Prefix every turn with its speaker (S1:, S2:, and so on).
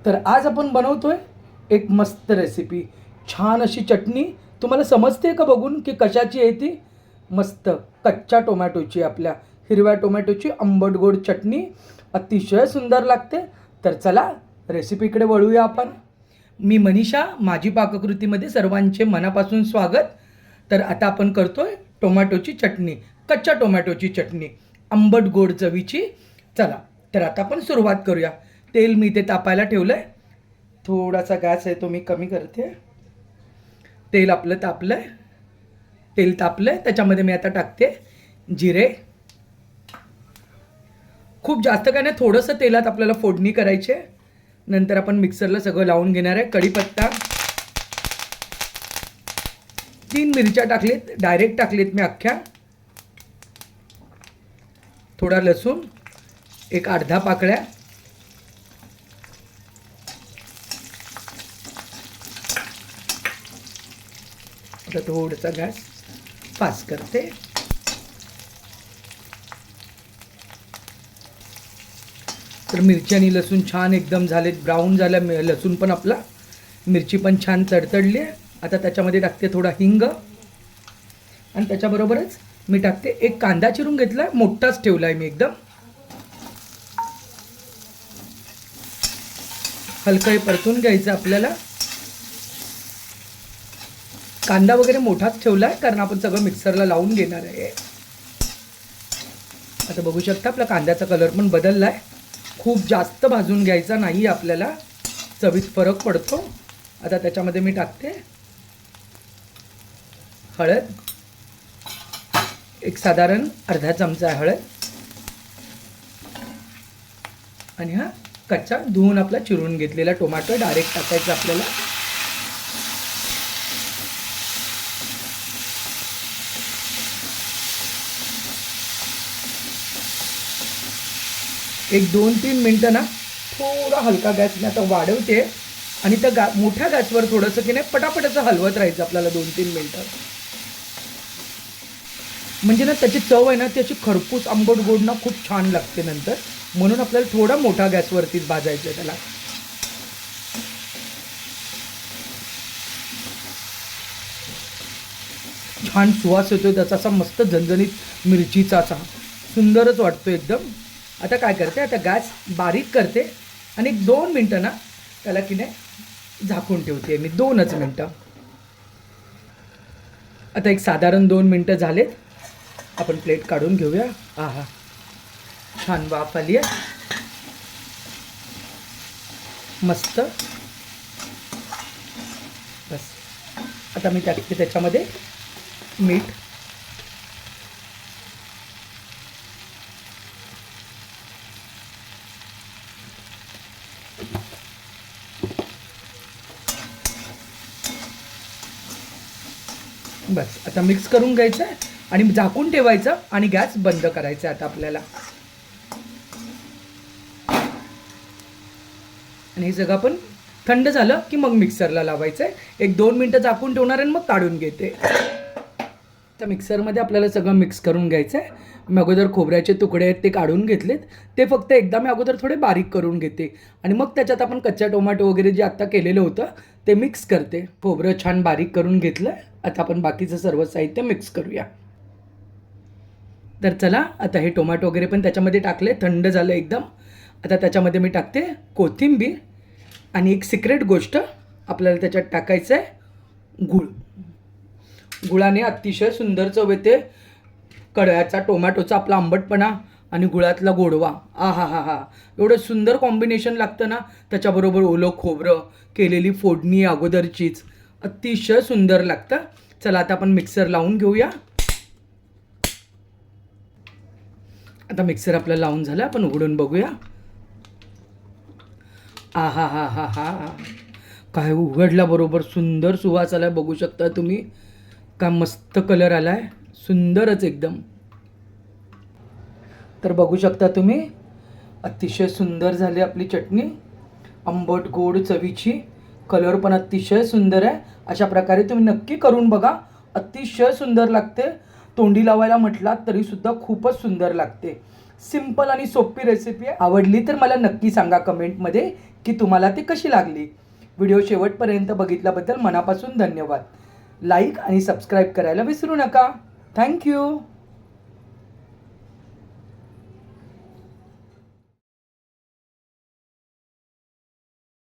S1: तर आज आपण बनवतोय एक मस्त रेसिपी, छान अशी चटणी. तुम्हाला समजते का बघून की कशाची आहे ती? मस्त कच्च्या टोमॅटोची, आपल्या हिरव्या टोमॅटोची आंबट गोड चटणी. अतिशय सुंदर लागते. तर चला रेसिपीकडे वळूया आपण. मी मनीषा, माझी पाककृतीमध्ये सर्वांचे मनापासून स्वागत. तर आता आपण करतोय टोमॅटोची चटणी, कच्च्या टोमॅटोची चटणी, आंबट गोड चवीची. चला तर आता आपण सुरुवात करूया. तेल मी इथे तापायला ठेवलं आहे. थोडासा गॅस आहे तो मी कमी करते. तेल आपलं तापलं आहे. तेल तापलं आहे, त्याच्यामध्ये मी आता टाकते जिरे. खूप जास्त काय नाही, थोडंसं तेलात आपल्याला फोडणी करायची आहे. नंतर आपण मिक्सरला सगळं लावून घेणार आहे. कढीपत्ता, 3 मिरच्या टाकलेत, डायरेक्ट टाकलेत मी अख्ख्या. थोडा लसूण, एक अर्धा पाकळ्या. आता थोडासा गॅस फास्ट करते. तर मिरची आणि लसूण छान एकदम झालेत, ब्राऊन झाला लसूण पण आपला, मिरची पण छान तडतडली आहे. आता त्याच्यामध्ये टाकते थोडा हिंग आणि त्याच्याबरोबरच मी टाकते एक कांदा चिरून घेतला आहे, मोठाच ठेवला आहे मी एकदम. हलकं परतून घ्यायचं आपल्याला. कांदा वगैरे मोठाच ठेवला आहे कारण आपण सगळं मिक्सरला लावून घेणार आहे. आता बघू शकता आपला कांद्याचा कलर पण बदलला आहे. खूप जास्त भाजून घ्यायचा नाही आपल्याला, चवीत फरक पडतो. आता त्याच्यामध्ये मी टाकते हळद, एक साधारण अर्धा चमचा हळद. आणि हा कच्चा धुवून आपला चिरून घेतलेला टोमॅटो डायरेक्ट टाकायचा आपल्याला. एक 2-3 मिनटं ना थोडा हलका गॅस मी आता वाढवते आणि त्या मोठ्या गॅसवर थोडंसं की नाही पटापटाचं हलवत राहायचं आपल्याला 2-3 मिनटं. म्हणजे ना त्याची चव आहे ना त्याची खरपूस आंबट गोड ना खूप छान लागते नंतर. म्हणून आपल्याला थोडा मोठा गॅसवरतीच भाजायचं आहे त्याला. छान सुवास येतो त्याचा, असा मस्त झणझणीत मिरचीचा, असा सुंदरच वाटतो एकदम. आता काय करते, आता गॅस बारीक करते आणि 2 मिनटं ना त्याला की नाही झाकून ठेवते मी, 2च मिनटं. आता एक साधारण 2 मिनटं झालेत. आपण प्लेट काढून घेऊया. आहा, छान वाफ आली आहे मस्त. बस आता मी टाकते त्याच्यामध्ये मीठ. बस आता मिक्स करून घ्यायचं आहे आणि झाकून ठेवायचं आणि गॅस बंद करायचा आता आपल्याला. आणि हे सगळं आपण थंड झालं की मग मिक्सरला लावायचं आहे. एक 2 मिनटं झाकून ठेवणार आणि मग काढून घेते. तर मिक्सरमध्ये आपल्याला सगळं मिक्स करून घ्यायचं आहे. मी अगोदर खोबऱ्याचे तुकडे आहेत ते काढून घेतलेत. ते फक्त एकदा मी अगोदर थोडे बारीक करून घेते आणि मग त्याच्यात आपण कच्चा टोमॅटो वगैरे जे आत्ता केलेलं होतं ते मिक्स करते. खोबरं छान बारीक करून घेतलं. आता आपण बाकीचं सर्व साहित्य मिक्स करूया. तर चला आता हे टोमॅटो वगैरे पण त्याच्यामध्ये टाकले, थंड झालं एकदम. आता त्याच्यामध्ये मी टाकते कोथिंबीर आणि एक सिक्रेट गोष्ट आपल्याला त्याच्यात टाकायचं आहे, गूळ. गुळाने अतिशय सुंदर चव येते. कढयाचा टोमॅटोचा आपला आंबटपणा आणि गुळातला गोडवा, आ हा हा हा, एवढं सुंदर कॉम्बिनेशन लागतं ना. त्याच्याबरोबर ओलं खोबरं, केलेली फोडणी अगोदरचीच, अतिशय सुंदर लागतं. चला आता आपण मिक्सर लावून घेऊया. आता मिक्सर आपलं लावून झालं, आपण उघडून बघूया. आ हा हा हा हा, काय उघडल्याबरोबर सुंदर सुवास आला, बघू शकता तुम्ही. का मस्त कलर आला आहे, सुंदरच एकदम. तर बघू शकता तुम्ही, अतिशय सुंदर झाली आपली चटणी, आंबट गोड चवीची. कलर पण अतिशय सुंदर आहे. अशा प्रकारे तुम्ही नक्की करून बघा, अतिशय सुंदर लागते. तोंडी लावायला म्हटलात तरीसुद्धा खूपच सुंदर लागते. सिंपल आणि सोपी रेसिपी आहे. आवडली तर मला नक्की सांगा कमेंटमध्ये की तुम्हाला ती कशी लागली. व्हिडिओ शेवटपर्यंत बघितल्याबद्दल मनापासून धन्यवाद. लाईक आणि सबस्क्राईब करायला विसरू नका. थँक्यू.